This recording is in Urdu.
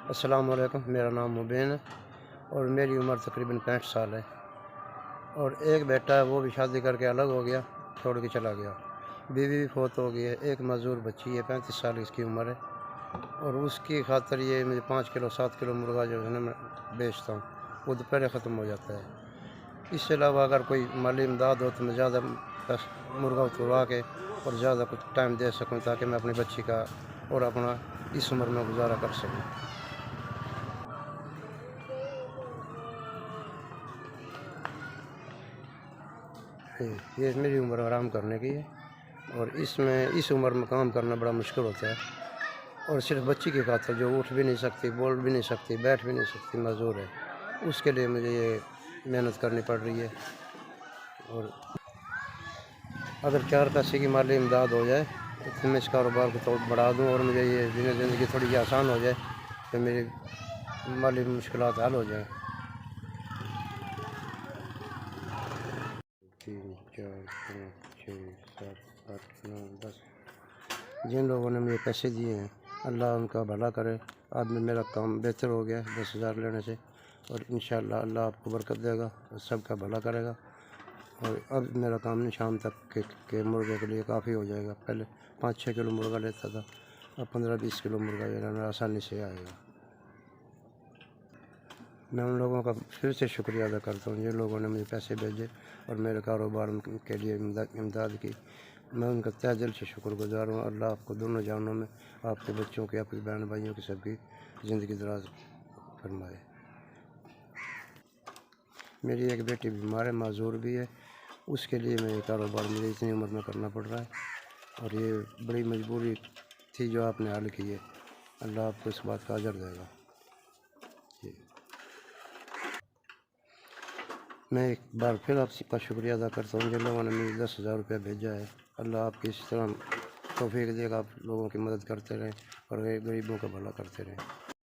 السلام علیکم، میرا نام مبین ہے اور میری عمر تقریباً 65 سال ہے، اور ایک بیٹا ہے وہ بھی شادی کر کے الگ ہو گیا، چھوڑ کے چلا گیا۔ بیوی بھی فوت ہو گئی ہے، ایک معذور بچی ہے، 35 سال اس کی عمر ہے، اور اس کی خاطر یہ مجھے 5 کلو 7 کلو مرغا جو ہے نا میں بیچتا ہوں، وہ دوپہر ختم ہو جاتا ہے۔ اس سے علاوہ اگر کوئی مالی امداد ہو تو میں زیادہ مرغا اتروا کے اور زیادہ کچھ ٹائم دے سکوں تاکہ میں اپنی بچی کا اور اپنا اس عمر میں گزارا کر سکوں۔ یہ میری عمر آرام کرنے کی ہے، اور اس عمر میں کام کرنا بڑا مشکل ہوتا ہے، اور صرف بچی کی خاطر جو اٹھ بھی نہیں سکتی، بول بھی نہیں سکتی، بیٹھ بھی نہیں سکتی، معذور ہے، اس کے لیے مجھے یہ محنت کرنی پڑ رہی ہے۔ اور اگر 4 پیسے کی مالی امداد ہو جائے تو میں اس کاروبار کو بڑھا دوں اور مجھے یہ زندگی تھوڑی آسان ہو جائے تو میری مالی مشکلات حل ہو جائیں۔ 3 4 5 6 7 8 9 10 جن لوگوں نے مجھے پیسے دیے ہیں، اللہ ان کا بھلا کرے۔ اب میرا کام بہتر ہو گیا 10,000 لینے سے، اور انشاءاللہ اللہ آپ کو برکت دے گا اور سب کا بھلا کرے گا۔ اور اب میرا کام نہیں شام تک کے مرغے کے لیے کافی ہو جائے گا۔ پہلے 5-6 کلو مرغا لیتا تھا، اب 15-20 کلو مرغا یہ آسانی سے آئے گا۔ میں ان لوگوں کا پھر سے شکریہ ادا کرتا ہوں جن لوگوں نے مجھے پیسے بھیجے اور میرے کاروبار کے لیے امداد کی۔ میں ان کا تہ دل سے شکر گزار ہوں۔ اللہ آپ کو دونوں جانوں میں، آپ کے بچوں کی، آپ کے بہن بھائیوں کی، سب کی زندگی دراز فرمائے۔ میری ایک بیٹی بیمار ہے، معذور بھی ہے، اس کے لیے میں یہ کاروبار مجھے اتنی عمر میں کرنا پڑ رہا ہے، اور یہ بڑی مجبوری تھی جو آپ نے حل کی ہے۔ اللہ آپ کو اس بات کا اجر دے گا۔ میں ایک بار پھر آپ کا شکریہ ادا کرتا ہوں جن لوگوں نے مجھے 10,000 روپیہ بھیجا ہے۔ اللہ آپ کی اس طرح توفیق دے گا، آپ لوگوں کی مدد کرتے رہیں اور غریبوں کا بھلا کرتے رہیں۔